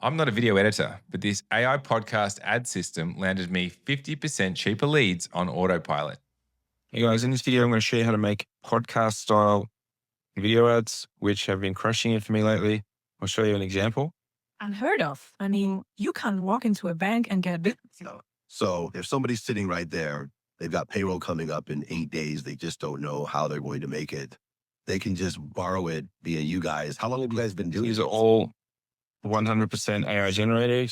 I'm not a video editor, but this AI podcast ad system landed me 50% cheaper leads on autopilot. Hey guys, in this video, I'm going to show you how to make podcast style video ads, which have been crushing it for me lately. I'll show you an example. Unheard of. I mean, you can't walk into a bank and get business loan. So if somebody's sitting right there, they've got payroll coming up in 8 days, they just don't know how they're going to make it. They can just borrow it via you guys. How long have you guys been doing These are this? all 100% AI generated,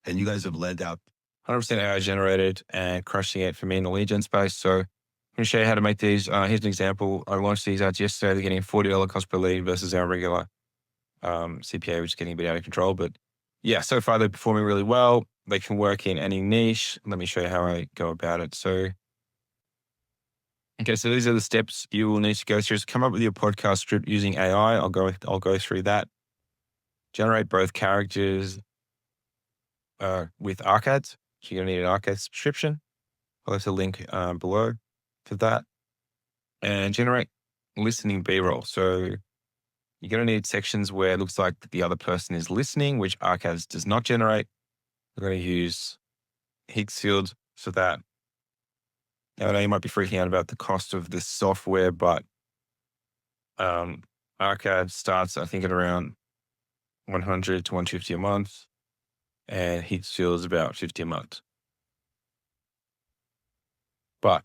And you guys have led out 100% AI generated and crushing it for me in the lead gen space. So I'm going to show you how to make these. Here's an example. I launched these ads yesterday. They're getting $40 cost per lead versus our regular CPA, which is getting a bit out of control. But yeah, so far they're performing really well. They can work in any niche. Let me show you how I go about it. So these are the steps you will need to go through. So come up with your podcast script using AI. I'll go through that. Generate both characters with ArcAds. So you're going to need an ArcAds subscription. I'll have a link below for that. And generate listening B-roll. So you're going to need sections where it looks like the other person is listening, which ArcAds does not generate. We're going to use Higgsfield for that. Now, I know you might be freaking out about the cost of this software, but ArcAds starts, I think, at around 100 to 150 a month, and Higgsfield is about 50 a month. But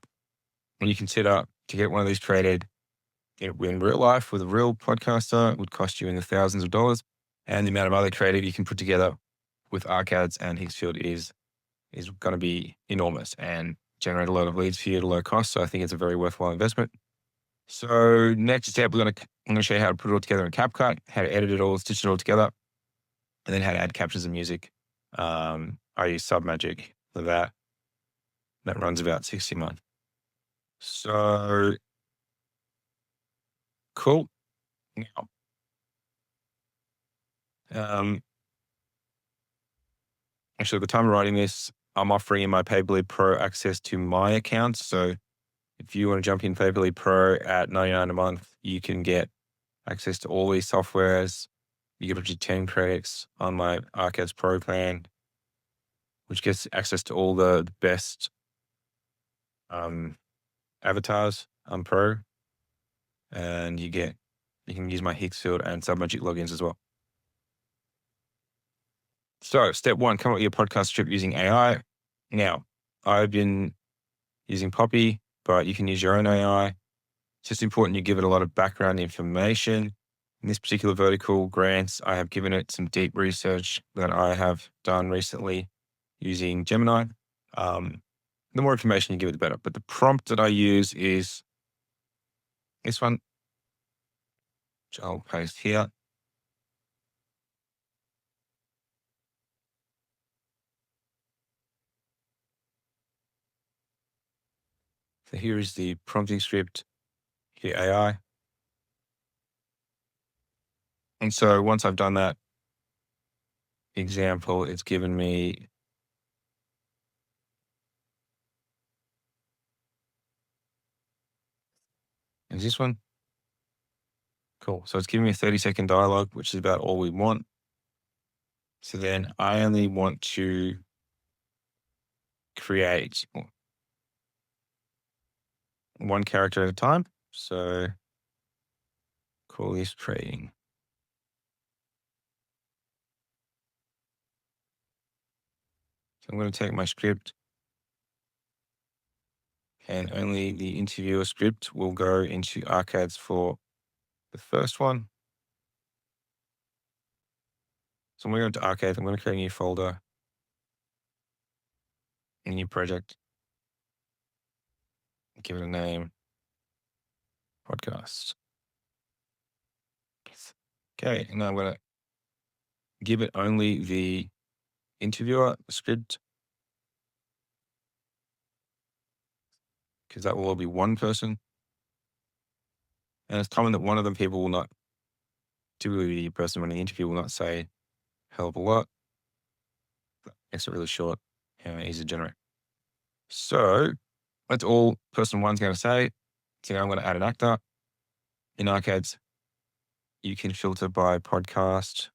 when you consider to get one of these created in real life with a real podcaster, it would cost you in the thousands of dollars, and the amount of other creative you can put together with ArcAds and Higgsfield is going to be enormous and generate a lot of leads for you at a low cost. So I think it's a very worthwhile investment. So next step, I'm going to show you how to put it all together in CapCut, how to edit it all, stitch it all together, and then how to add captions and music. I use Submagic for that. That runs about 60 a month. So cool. Now, actually, at the time of writing this, I'm offering in my Paperly Pro access to my accounts. So if you want to jump in Paperly Pro at $99 a month, you can get access to all these softwares. You get up to 10 credits on my ArcAds Pro plan, which gets access to all the best avatars on Pro. And you can use my Higgsfield and Submagic logins as well. So step one, come up with your podcast script using AI. Now, I've been using Poppy, but you can use your own AI. It's just important you give it a lot of background information. In this particular vertical, grants, I have given it some deep research that I have done recently using Gemini. The more information you give it, the better. But the prompt that I use is this one, which I'll paste here. So here is the prompting script, here AI. And so once I've done that example, it's given me is this one. Cool. So it's giving me a 30-second dialogue, which is about all we want. So then I only want to create one character at a time. So call this trading. So I'm going to take my script, and only the interviewer script will go into ArcAds for the first one. So I'm going to go into ArcAds. I'm going to create a new folder, a new project, give it a name, podcast. Okay, and now I'm going to give it only the interviewer script, because that will all be one person. And it's common that one of the people will not, typically the person running the interview will not say a hell of a lot. Makes it really short and easy to generate. So that's all person one's going to say. So now I'm going to add an actor. In ArcAds, you can filter by podcast.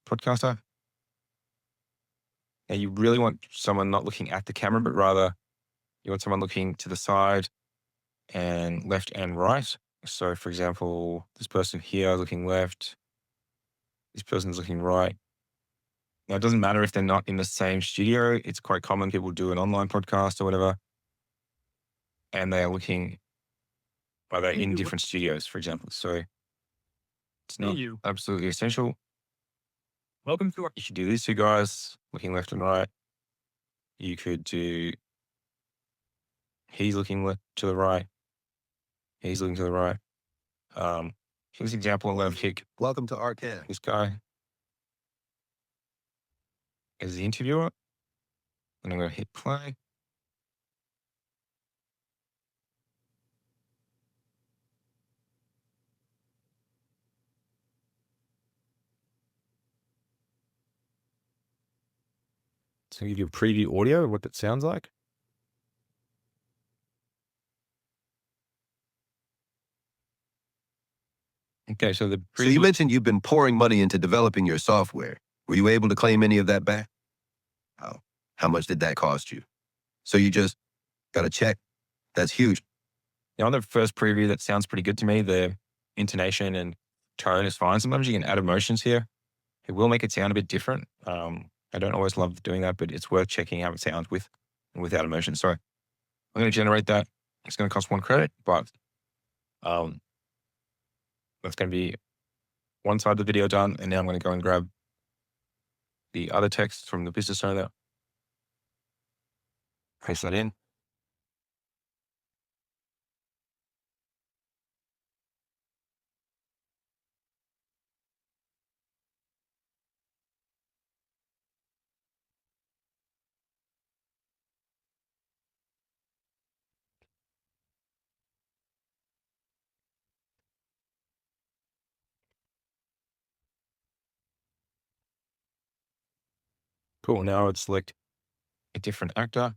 podcaster. And you really want someone not looking at the camera, but rather you want someone looking to the side and left and right. So for example, this person here is looking left, this person's looking right. Now, it doesn't matter if they're not in the same studio. It's quite common. People do an online podcast or whatever, and they are looking, are they in different studios, for example. So it's not absolutely essential. Welcome to our You should do these two guys looking left and right. You could do, he's looking left to the right. He's looking to the right. Here's an example. I'm going to pick Welcome to Arcade. this guy as the interviewer. And I'm going to hit play. So give you a preview audio of what that sounds like. Okay, so the So you mentioned you've been pouring money into developing your software. Were you able to claim any of that back? How much did that cost you? So you just got a check. That's huge. on the first preview, that sounds pretty good to me. The intonation and tone is fine. Sometimes you can add emotions here. It will make it sound a bit different. I don't always love doing that, but it's worth checking how it sounds with and without emotion. So I'm going to generate that. It's going to cost 1 credit, but that's going to be one side of the video done. And now I'm going to go and grab the other text from the business owner. Paste that in. Cool. Now I'd select a different actor.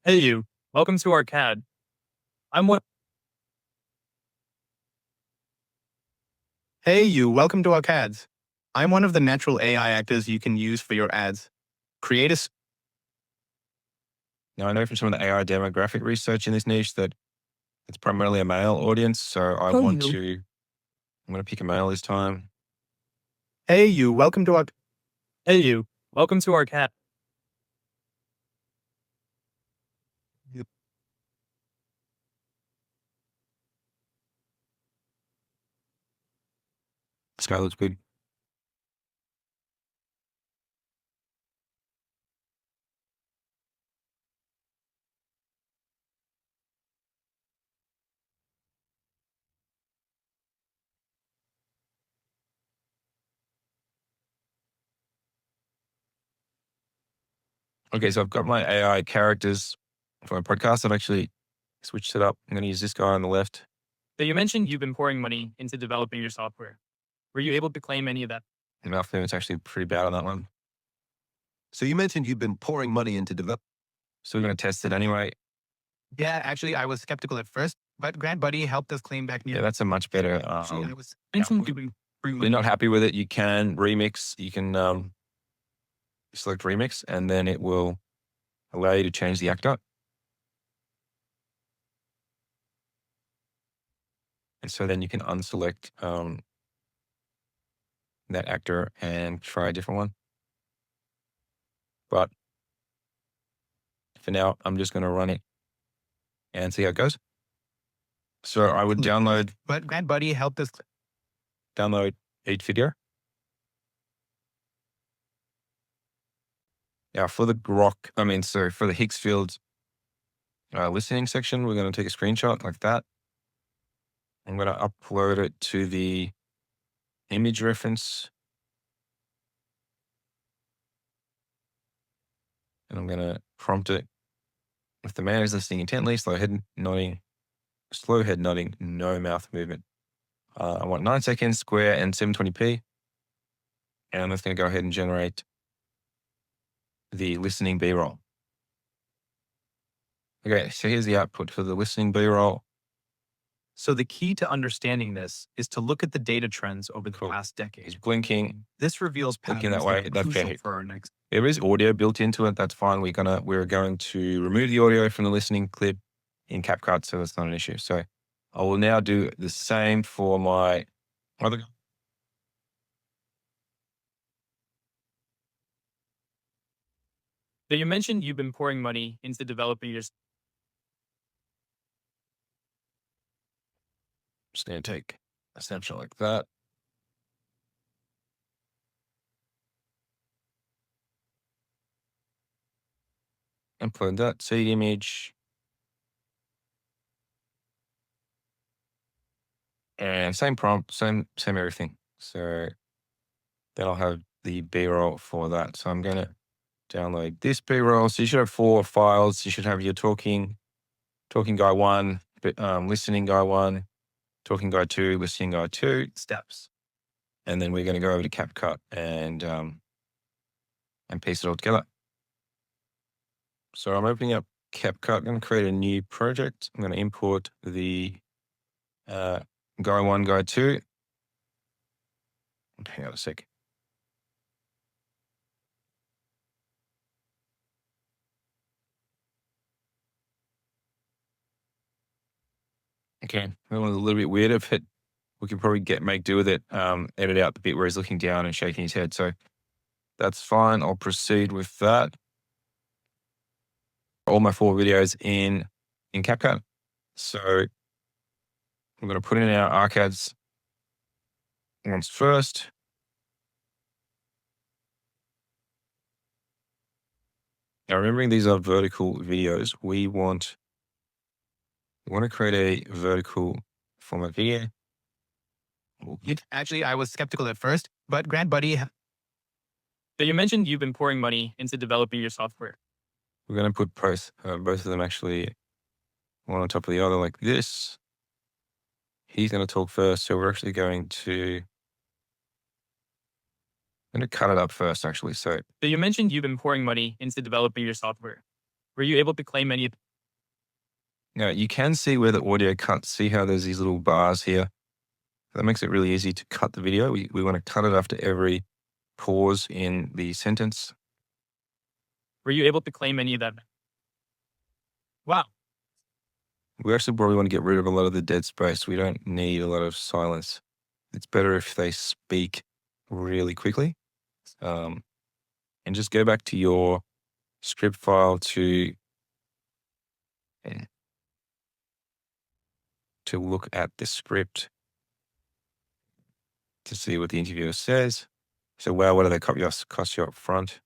Hey you, welcome to our CAD. Hey you, welcome to our CADs. I'm one of the natural AI actors you can use for your ads. Create a Now I know from some of the AI demographic research in this niche that it's primarily a male audience. So I'm going to pick a male this time. Hey you, welcome to our Hey you, welcome to our CAD. This guy looks good. Okay, so I've got my AI characters for my podcast. I've actually switched it up. I'm going to use this guy on the left. So you mentioned you've been pouring money into developing your software. Were you able to claim any of that? The mouth movement's actually pretty bad on that one. So you mentioned you've been pouring money into develop. So we're going to test it anyway. Yeah, actually I was skeptical at first, but Grant Buddy helped us claim back Yeah, that's a much better. Actually, I was if you're not happy with it, you can remix. You can select remix, and then it will allow you to change the actor. And so then you can unselect that actor and try a different one. But for now, I'm just going to run it and see how it goes. So I would download But Grant Buddy helped us each video. Now for the for the Hicksfield listening section, we're going to take a screenshot like that. I'm going to upload it to the image reference. And I'm going to prompt it. If the man is listening intently, slow head nodding, no mouth movement. I want 9 seconds, square, and 720p. And I'm just going to go ahead and generate the listening B-roll. Okay, so here's the output for the listening B-roll. So the key to understanding this is to look at the data trends over the Cool. past He's decade. blinking. This reveals Looking that patterns way, that are that's crucial great. for our next. There is audio built into it. That's fine. We're going to remove the audio from the listening clip in CapCut, so that's not an issue. So I will now do the same for my other guy. So you mentioned you've been pouring money into developing your. Just going to take a snapshot like that. Upload that seed image. And same prompt, same everything. So then I'll have the B-roll for that. So I'm going to download this B-roll. So you should have 4 files. You should have your talking guy 1, listening guy 1, talking guy 2, listening guy 2 steps. And then we're going to go over to CapCut and piece it all together. So I'm opening up CapCut. I'm going to create a new project. I'm going to import the guy 1, guy 2. Hang on a sec. Okay, that one's a little bit weirder, but we can probably make do with it. Edit out the bit where he's looking down and shaking his head. So that's fine. I'll proceed with that. All my 4 videos in CapCut. So I'm going to put in our arcades ones first. Now, remembering these are vertical videos, we want to create a vertical format video. Actually, I was skeptical at first, but Grant Buddy, So you mentioned you've been pouring money into developing your software. We're going to put both of them actually one on top of the other like this. He's going to talk first, so we're actually going to cut it up first, actually. So So you mentioned you've been pouring money into developing your software. Were you able to claim any? now you can see where the audio cuts. See how there's these little bars here? That makes it really easy to cut the video. We want to cut it after every pause in the sentence. Were you able to claim any of that? Wow. We actually probably want to get rid of a lot of the dead space. We don't need a lot of silence. It's better if they speak really quickly. And just go back to your script file to look at the script to see what the interviewer says. So, wow, what do they cost you up front?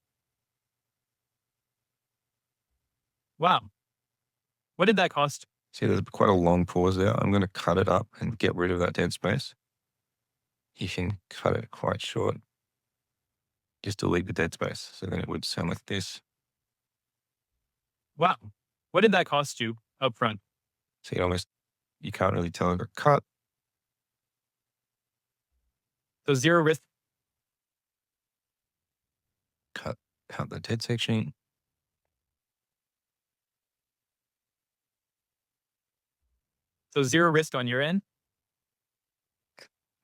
Wow. What did that cost? See, there's quite a long pause there. I'm going to cut it up and get rid of that dead space. You can cut it quite short. Just delete the dead space. So then it would sound like this. Wow. What did that cost you up front? See, you can't really tell it got cut. So zero risk. Cut the dead section. So zero risk on your end.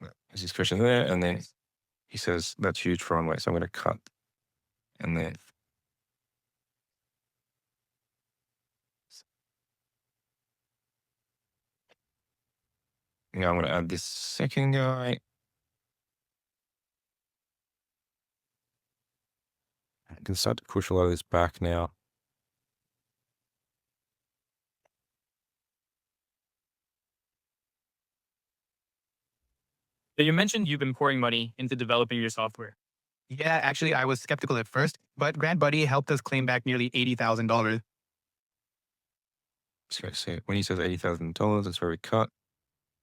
There's his question there, and then he says that's huge for runway. So I'm going to cut, and then now I'm going to add this second guy. I can start to push a lot of this back now. So you mentioned you've been pouring money into developing your software. yeah, actually, I was skeptical at first, but Grant Buddy helped us claim back nearly $80,000. So when he says $80,000, that's where we cut.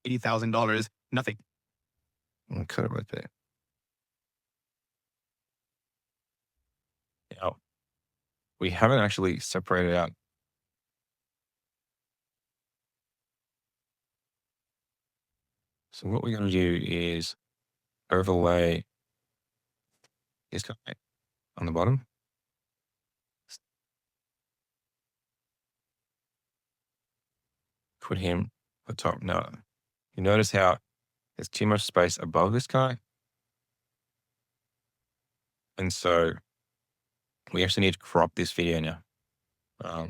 $80,000, nothing. I'm going to cut it right there. Now, we haven't actually separated out. So what we're going to do is overlay this guy on the bottom. Put him at the top. No, You notice how there's too much space above this guy. And so we actually need to crop this video now. So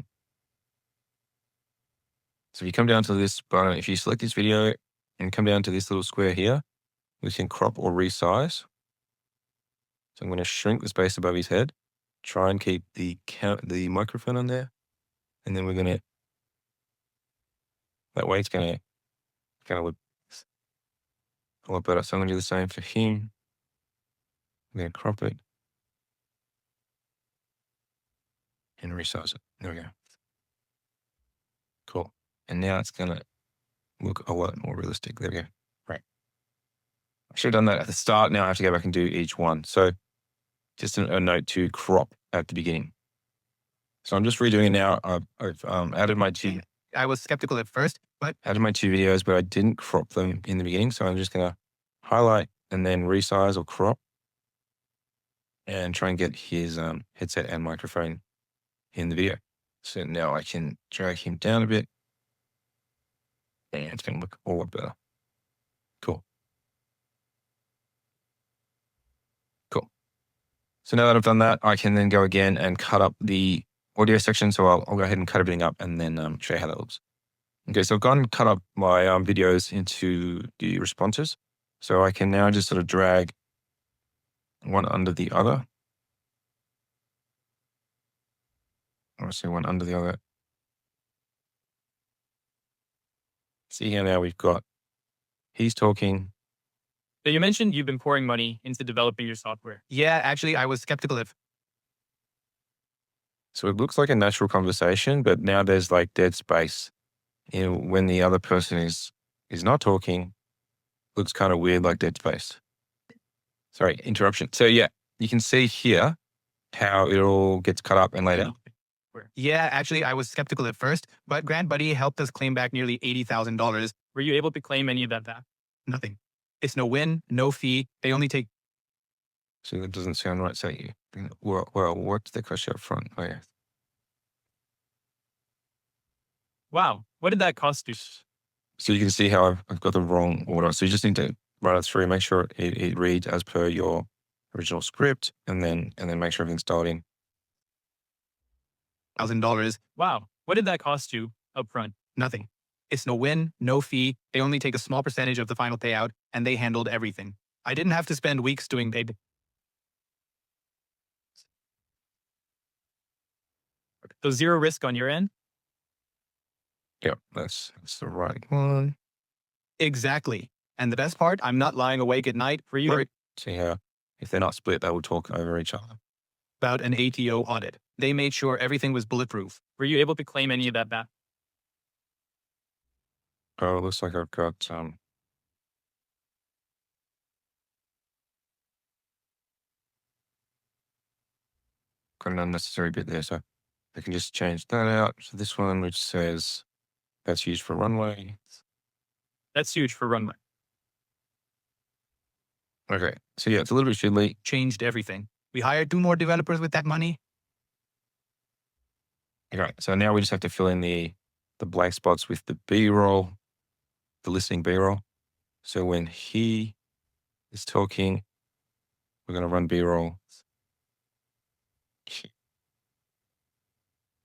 if you come down to this button, if you select this video and come down to this little square here, we can crop or resize. So I'm going to shrink the space above his head, try and keep the microphone on there. And then we're going to, that way it's going to look a lot better. So I'm going to do the same for him. I'm going to crop it and resize it. There we go. Cool. And now it's going to look a lot more realistic. There we go. Right. I should have done that at the start. Now I have to go back and do each one. So just a note to crop at the beginning. So I'm just redoing it now. I've added my two. I was skeptical at first, but Added my two videos, but I didn't crop them in the beginning. So I'm just going to highlight and then resize or crop and try and get his headset and microphone in the video. So now I can drag him down a bit and it's going to look a lot better. Cool. Cool. So now that I've done that, I can then go again and cut up the audio section. So I'll go ahead and cut everything up and then show you how that looks. Okay, so I've gone and cut up my videos into the responses. So I can now just sort of drag one under the other. Or say one under the other. See here now we've got, he's talking. So you mentioned you've been pouring money into developing your software. yeah, actually, I was skeptical at So it looks like a natural conversation, but now there's like dead space. You know, when the other person is not talking, looks kind of weird, like dead space. Sorry, interruption. So yeah, you can see here how it all gets cut up and laid out. Yeah, actually, I was skeptical at first, but Grant Buddy helped us claim back nearly $80,000. Were you able to claim any of that back? Nothing. It's no win, no fee. They only take. So that doesn't sound right. So you, well, what's the question up front? Oh yeah. Wow. What did that cost you? So you can see how I've got the wrong order. So you just need to run it through, make sure it reads as per your original script, and then make sure everything's dialed in. $1,000. Wow. What did that cost you up front? Nothing. It's no win, no fee. They only take a small percentage of the final payout, and they handled everything. I didn't have to spend weeks doing it. So zero risk on your end? Yep, that's the right one. Exactly. And the best part, I'm not lying awake at night For you? worried See how if they're not split, they will talk over each other. about an ATO audit. They made sure everything was bulletproof. Were you able to claim any of that back? Oh, it looks like I've got got an unnecessary bit there. So I can just change that out. So this one, which says that's used for runway. That's huge for runway. Okay. So yeah, it's a little bit fiddly. Changed everything. We hired 2 more developers with that money. Okay. So now we just have to fill in the blank spots with the B-roll, the listening B-roll. So when he is talking, we're going to run B-roll.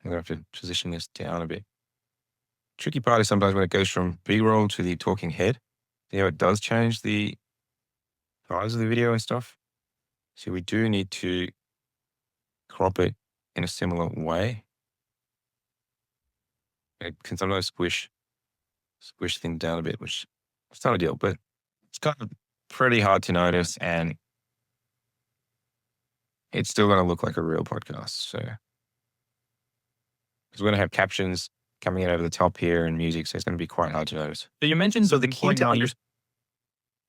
I'm going to have to position this down a bit. Tricky part is sometimes when it goes from B-roll to the talking head, you know, it does change the size of the video and stuff. So we do need to crop it in a similar way. It can sometimes squish things down a bit, which is not ideal, but it's kind of pretty hard to notice, and it's still going to look like a real podcast. So, because we're going to have captions coming in over the top here and music, so it's going to be quite hard to notice. So you mentioned So the key to understand.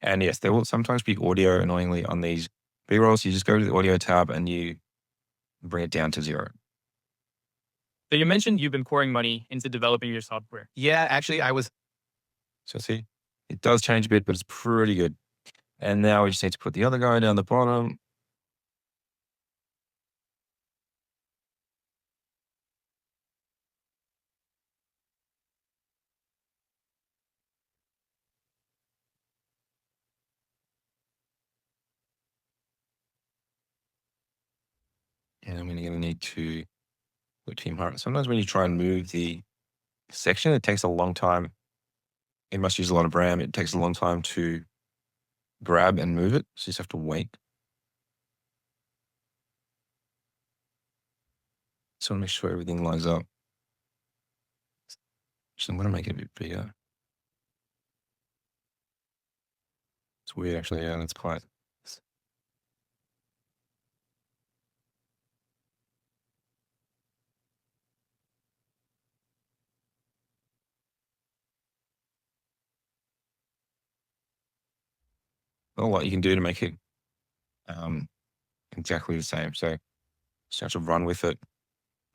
And yes, there will sometimes be audio annoyingly on these B-rolls. You just go to the audio tab and you bring it down to 0. So you mentioned you've been pouring money into developing your software. Yeah, actually, I was. So see, it does change a bit, but it's pretty good. And now we just need to put the other guy down the bottom. And I'm going to need to put team heart. Sometimes when you try and move the section, it takes a long time. It must use a lot of RAM. It takes a long time to grab and move it. So you just have to wait. So I want to make sure everything lines up. So I'm going to make it a bit bigger. It's weird, actually. Yeah, that's quite. Not a lot you can do to make it exactly the same. So just have to run with it.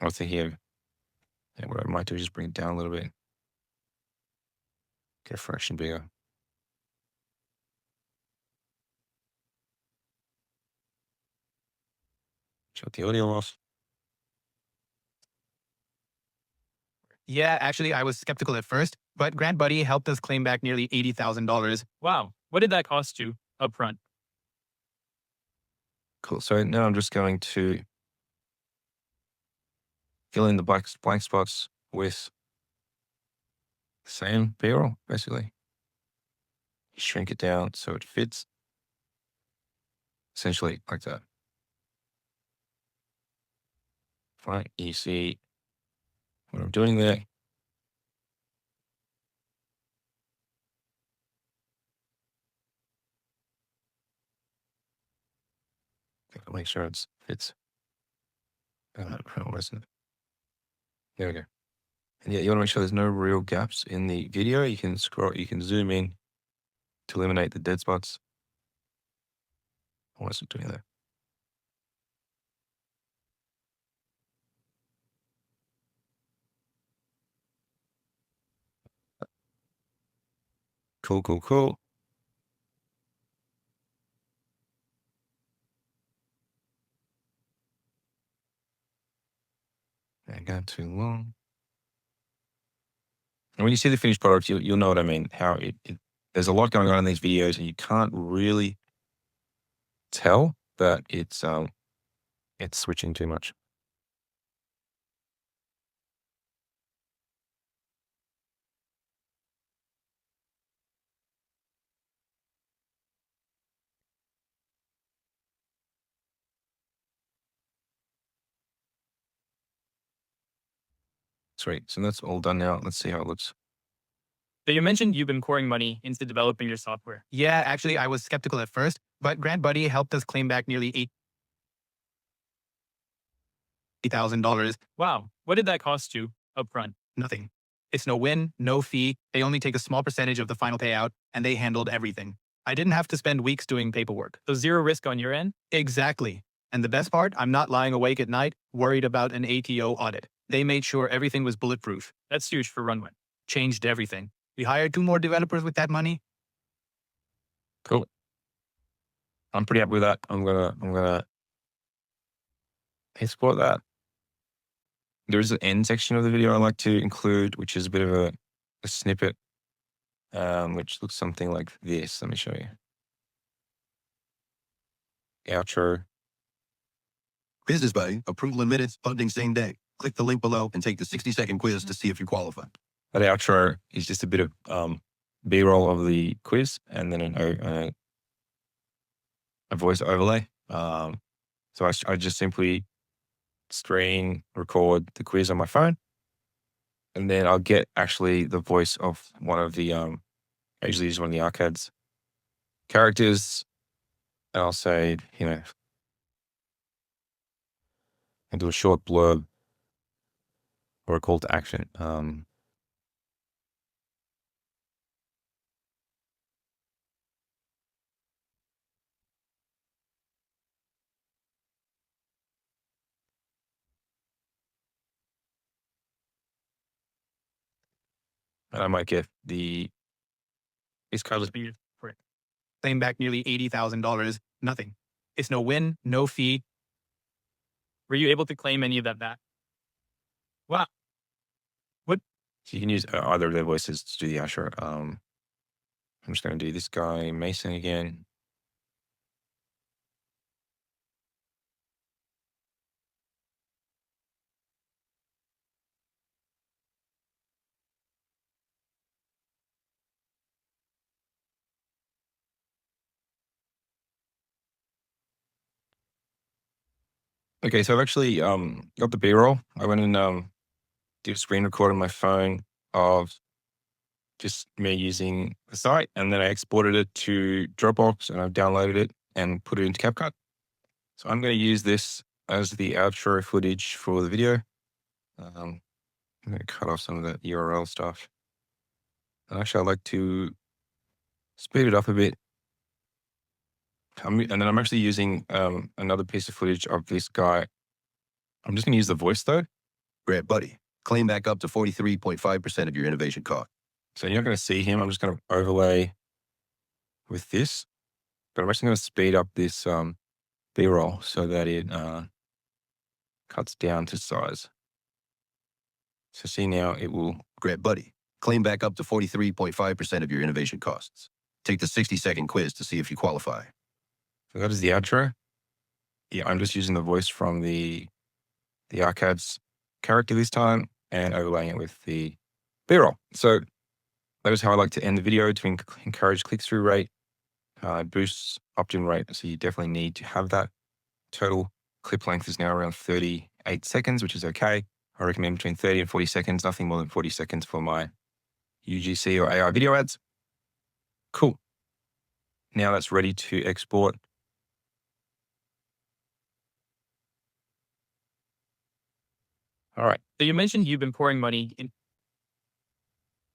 I'll see here. And what I might do is just bring it down a little bit. Get a fraction bigger. Shut the audio off. Yeah, actually, I was skeptical at first, but Grant Buddy helped us claim back nearly $80,000. Wow. What did that cost you upfront? Cool. So now I'm just going to fill in the blank spots with the same B-roll, basically. Shrink it down so it fits. Essentially like that. Fine. You see what I'm doing there. Gotta make sure it fits. What is it? There we go. And yeah, you want to make sure there's no real gaps in the video. You can scroll, you can zoom in to eliminate the dead spots. What's it doing there? Cool, cool, cool. I got too long. And when you see the finished product, you'll know what I mean. How there's a lot going on in these videos, and you can't really tell that it's switching too much. Sweet. So that's all done now. Let's see how it looks. So you mentioned you've been pouring money into developing your software. Yeah, actually, I was skeptical at first, but Grant Buddy helped us claim back nearly $80,000. Wow. What did that cost you upfront? Nothing. It's no win, no fee. They only take a small percentage of the final payout, and they handled everything. I didn't have to spend weeks doing paperwork. So zero risk on your end? Exactly. And the best part, I'm not lying awake at night, worried about an ATO audit. They made sure everything was bulletproof. That's huge for Runway. Changed everything. We hired 2 more developers with that money. Cool. I'm pretty happy with that. I'm gonna export that. There's an end section of the video I like to include, which is a bit of a snippet, which looks something like this. Let me show you. Outro. Business Buddy, approval in minutes, funding same day. Click the link below and take the 60-second quiz to see if you qualify. That outro is just a bit of B-roll of the quiz, and then a voice overlay. So I just simply screen record the quiz on my phone, and then I'll get actually the voice of one of the I usually use one of the arcades characters, and I'll say, and do a short blurb or a call to action. And I might get these colors. Claim back nearly $80,000. Nothing. It's no win, no fee. Were you able to claim any of that back? Wow. What? So you can use either of their voices to do the outro. I'm just going to do this guy, Mason, again. Okay, so I've actually got the B-roll. I went and did a screen record on my phone of just me using the site, and then I exported it to Dropbox and I've downloaded it and put it into CapCut. So I'm going to use this as the outro footage for the video. I'm going to cut off some of that URL stuff. And actually, I'd like to speed it up a bit. And then I'm actually using another piece of footage of this guy. I'm just going to use the voice though. Great, buddy. Claim back up to 43.5% of your innovation cost. So you're not going to see him. I'm just going to overlay with this. But I'm actually going to speed up this B-roll so that it cuts down to size. So see now it will. Great, buddy. Claim back up to 43.5% of your innovation costs. Take the 60-second quiz to see if you qualify. So that is the outro. Yeah, I'm just using the voice from the Arcade's character this time and overlaying it with the B-roll. So that is how I like to end the video to encourage click-through rate, boosts opt-in rate. So you definitely need to have that. Total clip length is now around 38 seconds, which is okay. I recommend between 30 and 40 seconds, nothing more than 40 seconds for my UGC or AI video ads. Cool. Now that's ready to export. All right. So you mentioned you've been pouring money in.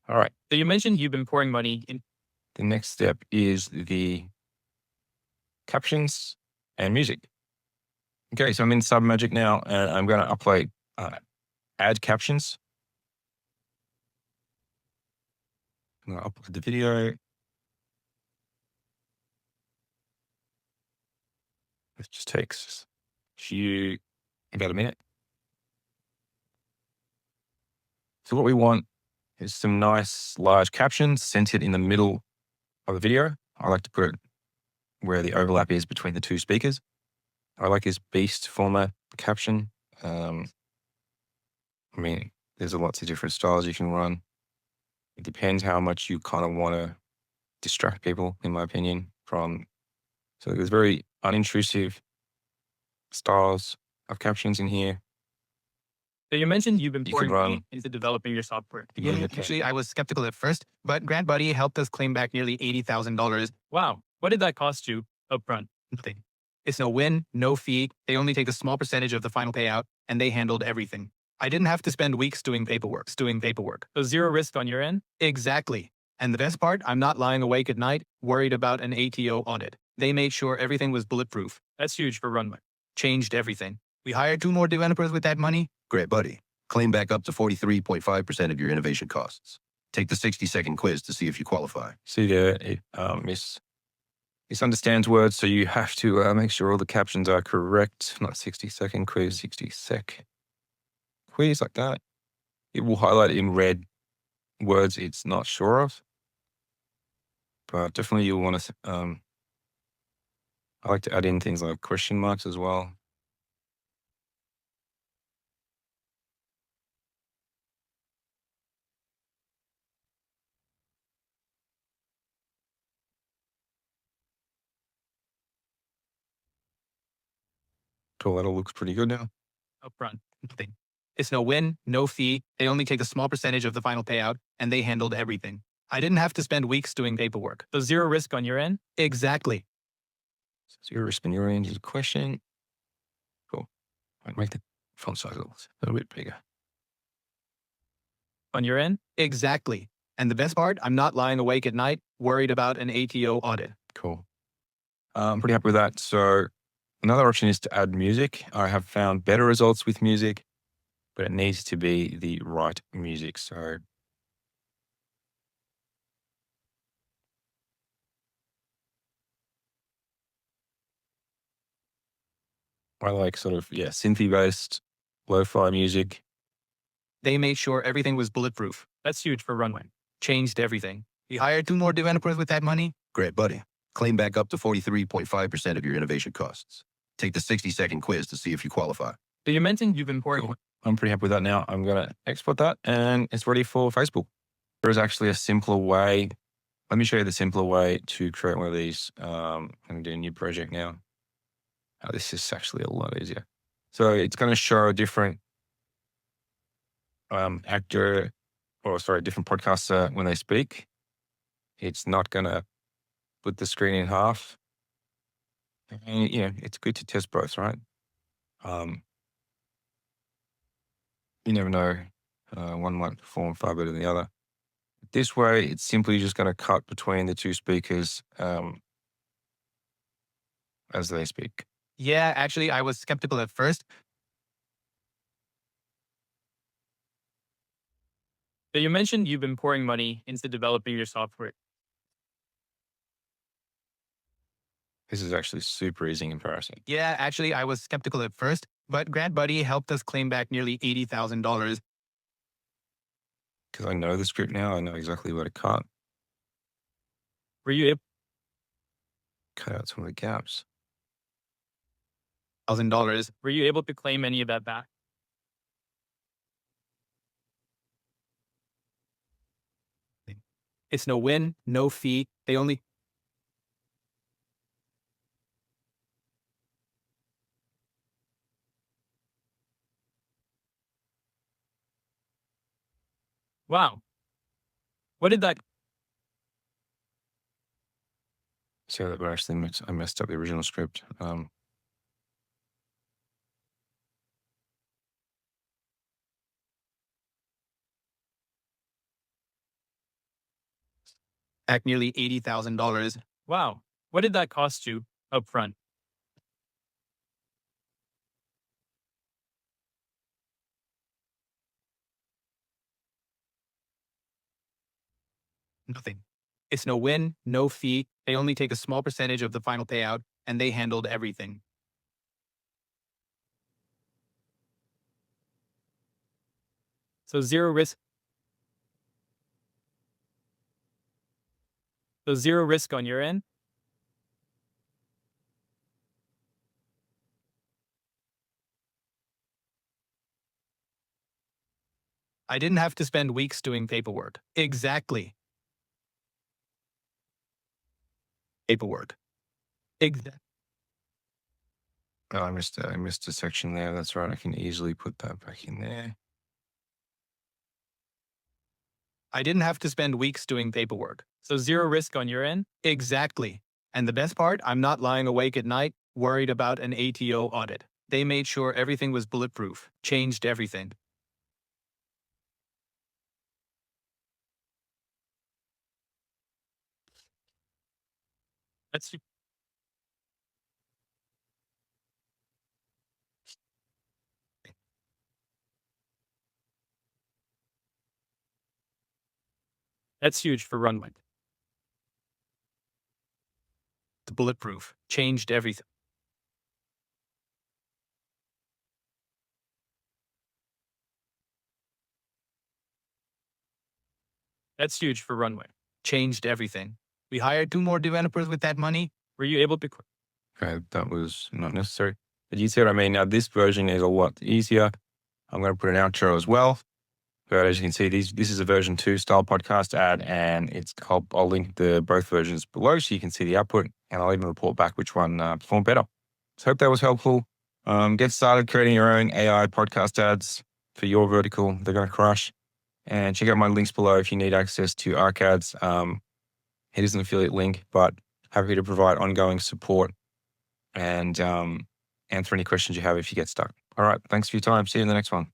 All right. So you mentioned you've been pouring money in. The next step is the captions and music. Okay, so I'm in Submagic now, and I'm going to upload add captions. I'm going to upload the video. This just takes about a minute. So what we want is some nice large captions centered in the middle of the video. I like to put it where the overlap is between the two speakers. I like this beast format caption. I mean, there's lots of different styles you can run. It depends how much you kind of want to distract people, in my opinion, from. So there's very unintrusive styles of captions in here. So you mentioned you've been You pouring can run- money into developing your software. You can Yeah, hit actually, I was skeptical at first, but Grant Buddy helped us claim back nearly $80,000. Wow. What did that cost you upfront? Nothing. It's no win, no fee. They only take a small percentage of the final payout, and they handled everything. I didn't have to spend weeks doing paperwork. So zero risk on your end? Exactly. And the best part, I'm not lying awake at night, worried about an ATO audit. They made sure everything was bulletproof. That's huge for Runway. Changed everything. We hired 2 more developers with that money. Great, buddy. Claim back up to 43.5% of your innovation costs. Take the 60-second quiz to see if you qualify. See there, it misunderstands words, so you have to make sure all the captions are correct. Not 60-second quiz, 60-sec quiz like that. It will highlight in red words it's not sure of. But definitely you'll want to, I like to add in things like question marks as well. Cool, that all looks pretty good now. Upfront. Nothing. It's no win, no fee. They only take a small percentage of the final payout, and they handled everything. I didn't have to spend weeks doing paperwork. So zero risk on your end? Exactly. So your risk in your end is a question. Cool. I'd make the font size a little bit bigger. On your end? Exactly. And the best part, I'm not lying awake at night, worried about an ATO audit. Cool. I'm pretty happy with that. So another option is to add music. I have found better results with music, but it needs to be the right music. So I like sort of, synthy based lo-fi music. They made sure everything was bulletproof. That's huge for Runway. Changed everything. We hired 2 more developers with that money. Great, buddy. Claim back up to 43.5% of your innovation costs. Take the 60-second quiz to see if you qualify. So you mentioned you've been pouring. I'm pretty happy with that now. I'm going to export that and it's ready for Facebook. There is actually a simpler way. Let me show you the simpler way to create one of these. I'm going to do a new project now. This is actually a lot easier. So it's going to show a different actor, or sorry, different podcaster when they speak. It's not going to split the screen in half. And, it's good to test both, right? You never know. One might perform far better than the other. This way, it's simply just going to cut between the two speakers as they speak. Yeah, actually, I was skeptical at first. So you mentioned you've been pouring money into developing your software. This is actually super easy in comparison. Yeah, actually, I was skeptical at first, but Grant Buddy helped us claim back nearly $80,000. Because I know the script now, I know exactly where to cut Were you able? out some of the gaps. $1,000. Were you able to claim any of that back? It's no win, no fee. They only Wow. What did that? So that we're actually I messed up the original script. act nearly $80,000. Wow. What did that cost you up front? Nothing. It's no win, no fee. They only take a small percentage of the final payout, and they handled everything. So zero risk. So zero risk on your end. I didn't have to spend weeks doing paperwork. Exactly. Paperwork. Exactly. Oh, I missed a section there. That's right. I can easily put that back in there. I didn't have to spend weeks doing paperwork. So zero risk on your end. Exactly. And the best part, I'm not lying awake at night, worried about an ATO audit. They made sure everything was bulletproof, changed everything. That's That's huge for Runway. The bulletproof, changed everything. That's huge for Runway. Changed everything. We hired 2 more developers with that money. Were you able to? Okay, that was not necessary. But you see what I mean? Now, this version is a lot easier. I'm going to put an outro as well. But as you can see, this is a version 2 style podcast ad, and I'll link both versions below so you can see the output, and I'll even report back which one performed better. So hope that was helpful. Get started creating your own AI podcast ads for your vertical. They're going to crush. And check out my links below if you need access to ArcAds. It is an affiliate link, but happy to provide ongoing support and answer any questions you have if you get stuck. All right. Thanks for your time. See you in the next one.